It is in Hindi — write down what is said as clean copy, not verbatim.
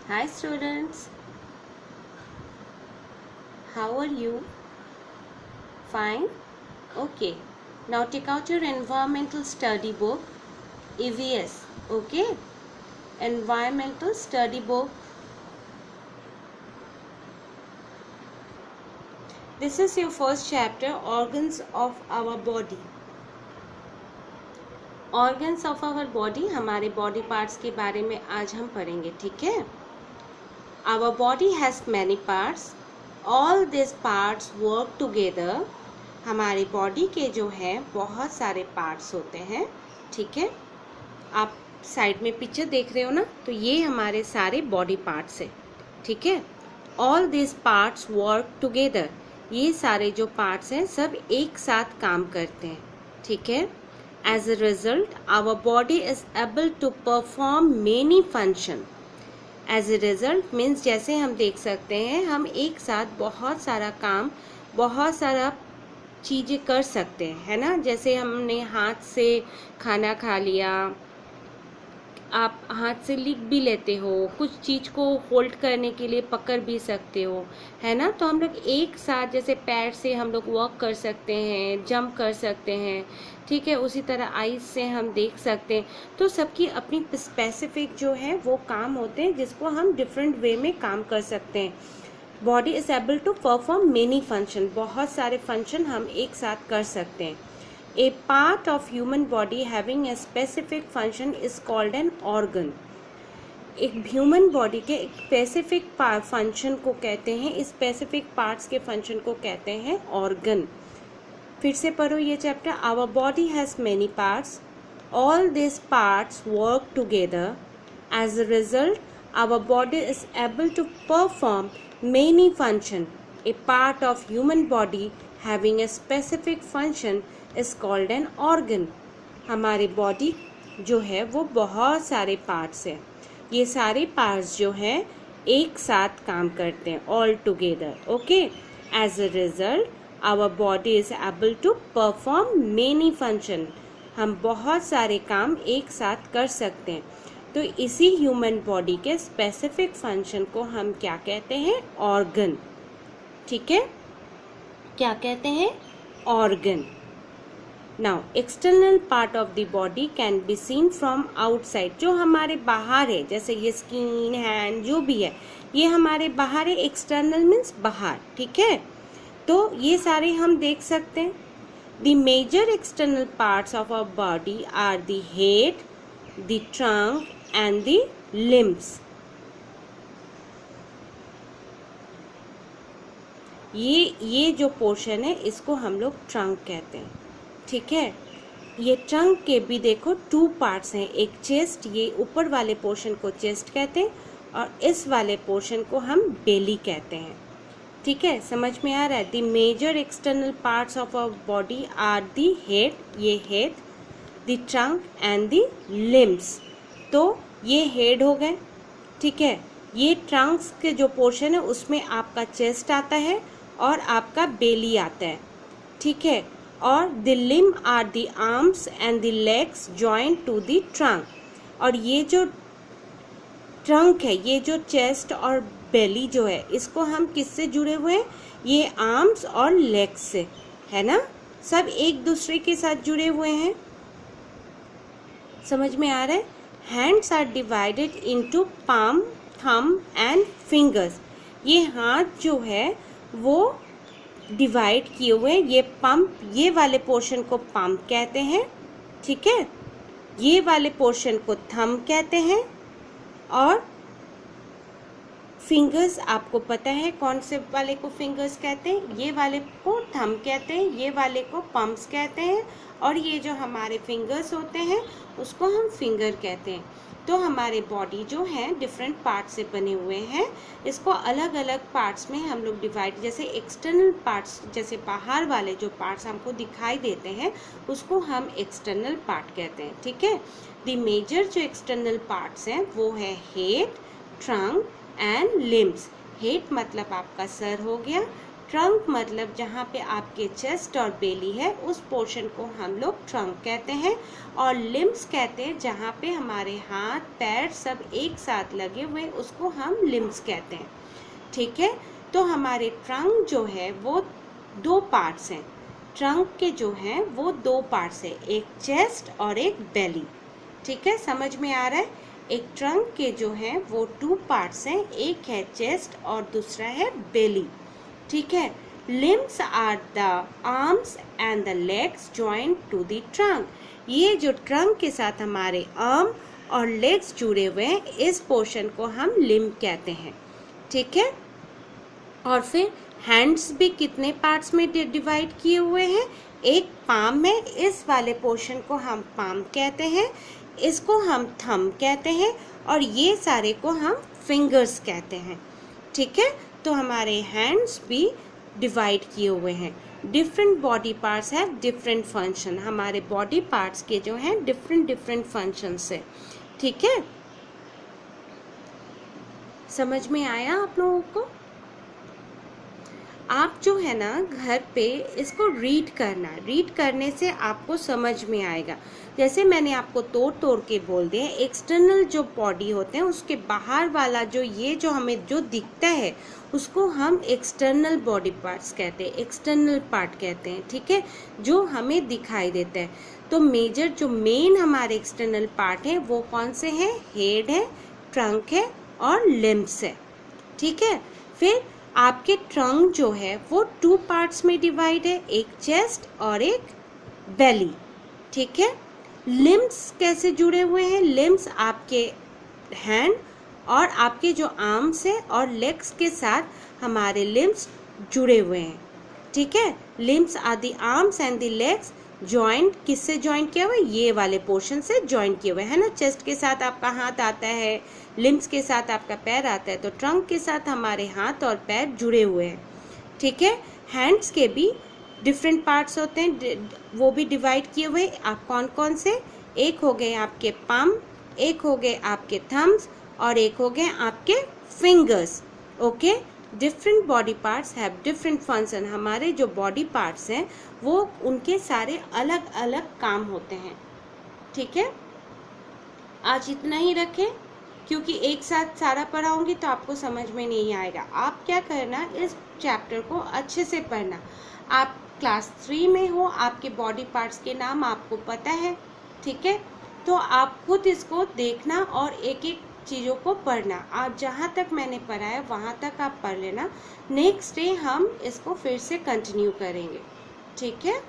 Hi students, how are you? Fine? Okay. Now take out your environmental study book, EVS. Okay? Environmental study book. This is your first chapter, organs of our body. Organs of our body, हमारे body parts के बारे में आज हम पढ़ेंगे, ठीक है? Our body has many parts. All these parts work together. हमारी बॉडी के जो है बहुत सारे पार्ट्स होते हैं, ठीक है? आप साइड में पिक्चर देख रहे हो ना, तो ये हमारे सारे बॉडी पार्ट्स है, ठीक है? All this parts work together. ये सारे जो पार्ट्स हैं सब एक साथ काम करते हैं, ठीक है? As a result our body is able to perform many function. As a result means जैसे हम देख सकते हैं हम एक साथ बहुत सारा काम, बहुत सारा चीज़ें कर सकते हैं, है ना? जैसे हमने हाथ से खाना खा लिया, आप हाथ से लिख भी लेते हो, कुछ चीज़ को होल्ड करने के लिए पकड़ भी सकते हो, है ना? तो हम लोग एक साथ जैसे पैर से हम लोग वॉक कर सकते हैं, जंप कर सकते हैं, ठीक है? उसी तरह आइज से हम देख सकते हैं. तो सबकी अपनी स्पेसिफिक जो है वो काम होते हैं जिसको हम डिफरेंट वे में काम कर सकते हैं. Body is able to perform many function. बहुत सारे फंक्शन हम एक साथ कर सकते हैं. A part of human body having a specific function is called an organ. एक ह्यूमन बॉडी के एक स्पेसिफिक फंक्शन को कहते हैं, स्पेसिफिक पार्ट्स के फंक्शन को कहते हैं ऑर्गन. फिर से पढ़ो ये chapter. Our body has many parts. All this parts work together. As a result our body is able to perform many function. A part of human body having a specific function is called an organ. हमारे बॉडी जो है वो बहुत सारे पार्ट्स हैं. ये सारे पार्ट्स जो हैं एक साथ काम करते हैं, all together. Okay. As a result our body is able to perform many function. हम बहुत सारे काम एक साथ कर सकते हैं. तो इसी ह्यूमन बॉडी के स्पेसिफिक फंक्शन को हम क्या कहते हैं? ऑर्गन. ठीक है? क्या कहते हैं? Organ. Now, external part of the body can be seen from outside. जो हमारे बाहर है, जैसे ये स्किन, हैंड, जो भी है, ये हमारे बाहर है. एक्सटर्नल मीन्स बाहर, ठीक है? तो ये सारे हम देख सकते हैं. The major external parts of our body are the head, the trunk and the limbs. ये जो पोर्शन है इसको हम लोग ट्रंक कहते हैं, ठीक है? ये ट्रंक के भी देखो टू पार्ट्स हैं. एक चेस्ट, ये ऊपर वाले पोर्शन को चेस्ट कहते हैं और इस वाले पोर्शन को हम बेली कहते हैं, ठीक है? समझ में आ रहा है? The major external parts of our body are the head, ये head, the trunk and the limbs. तो ये हेड हो गए, ठीक है? ये ट्रंक्स के जो पोर्शन है उसमें आपका चेस्ट आता है और आपका बेली आता है, ठीक है? और the limb are the arms and the legs joint to the trunk. और ये जो ट्रंक है, ये जो चेस्ट और बेली जो है, इसको हम किससे जुड़े हुए हैं? ये आर्म्स और लेग्स से, है ना? सब एक दूसरे के साथ जुड़े हुए हैं. समझ में आ रहा है? Hands are divided into palm, thumb and fingers. ये हाथ जो है वो डिवाइड किए हुए. ये पंप, ये वाले पोर्शन को पंप कहते हैं, ठीक है? ये वाले पोर्शन को थंब कहते हैं और फिंगर्स आपको पता है कौन से वाले को फिंगर्स कहते हैं? ये वाले को थंब कहते हैं, ये वाले को पम्प्स कहते हैं और ये जो हमारे फिंगर्स होते हैं उसको हम फिंगर कहते हैं. तो हमारे बॉडी जो है डिफरेंट पार्ट्स से बने हुए हैं. इसको अलग अलग पार्ट्स में हम लोग डिवाइड, जैसे एक्सटर्नल पार्ट्स, जैसे बाहर वाले जो पार्ट्स हमको दिखाई देते हैं उसको हम एक्सटर्नल पार्ट कहते हैं, ठीक है? द मेजर जो एक्सटर्नल पार्ट्स हैं वो है head, trunk and limbs. Head मतलब आपका सर हो गया, ट्रंक मतलब जहाँ पे आपके चेस्ट और बेली है उस पोर्शन को हम लोग ट्रंक कहते हैं। और लिम्स कहते हैं जहाँ पे हमारे हाथ पैर सब एक साथ लगे हुए उसको हम लिम्स कहते हैं। ठीक है, तो हमारे ट्रंक जो है वो दो पार्ट्स हैं। ट्रंक के जो हैं वो दो पार्ट्स हैं, एक चेस्ट और एक बेली। ठीक है, समझ में आ रहा है? एक ट्रंक के जो हैं वो 2 पार्ट्स हैं, एक है चेस्ट और दूसरा है बेली। ठीक है, limbs are the arms and the legs joint to the trunk. ये जो ट्रंक के साथ हमारे आर्म और लेग्स जुड़े हुए हैं इस पोर्शन को हम लिम्ब कहते हैं। ठीक है, और फिर हैंड्स भी कितने पार्ट्स में डिवाइड किए हुए हैं? एक पाम है, इस वाले पोर्शन को हम पाम कहते हैं, इसको हम थंब कहते हैं और ये सारे को हम फिंगर्स कहते हैं। ठीक है, तो हमारे हैंड्स भी डिवाइड किए हुए हैं। Different body parts have different function. हमारे बॉडी पार्ट्स के जो हैं डिफरेंट फंक्शंस है। ठीक है, समझ में आया आप लोगों को? आप जो है ना घर पे इसको रीड करना, रीड करने से आपको समझ में आएगा। जैसे मैंने आपको तोड़ तोड़ के बोल दिया, एक्सटर्नल जो बॉडी होते हैं उसके बाहर वाला जो ये जो हमें जो दिखता है उसको हम एक्सटर्नल बॉडी पार्ट्स कहते हैं, एक्सटर्नल पार्ट कहते हैं। ठीक है, जो हमें दिखाई देता है। तो मेजर जो मेन हमारे एक्सटर्नल पार्ट है वो कौन से हैं? हेड है, ट्रंक है और लिम्स है। ठीक है, फिर आपके ट्रंक जो है वो 2 पार्ट्स में डिवाइड है, एक चेस्ट और एक बेली। ठीक है, लिम्स कैसे जुड़े हुए हैं? लिम्स आपके हैंड और आपके जो आर्म्स है और लेग्स के साथ हमारे लिम्स जुड़े हुए हैं। ठीक है, limbs are the arms and the legs joint. किससे जॉइंट किया हुआ है? ये वाले पोर्शन से जॉइंट किया हुआ है ना। चेस्ट के साथ आपका हाथ आता है, लिम्स के साथ आपका पैर आता है, तो ट्रंक के साथ हमारे हाथ और पैर जुड़े हुए हैं। ठीक है, हैंड्स के भी डिफरेंट पार्ट्स होते हैं, वो भी डिवाइड किए हुए। आप कौन कौन से? एक हो गए आपके पाम, एक हो गए आपके थम्स और एक हो गए आपके fingers. Okay, different body parts have different function. हमारे जो बॉडी पार्ट्स हैं वो उनके सारे अलग अलग काम होते हैं। ठीक है, आज इतना ही रखें क्योंकि एक साथ सारा पढ़ाऊंगी तो आपको समझ में नहीं आएगा। आप क्या करना, इस चैप्टर को अच्छे से पढ़ना। आप क्लास 3 में हो, आपके बॉडी पार्ट्स के नाम आपको पता है। ठीक है, तो आप खुद इसको देखना और एक एक चीज़ों को पढ़ना। आप जहाँ तक मैंने पढ़ाया वहाँ तक आप पढ़ लेना। नेक्स्ट डे हम इसको फिर से कंटिन्यू करेंगे। ठीक है।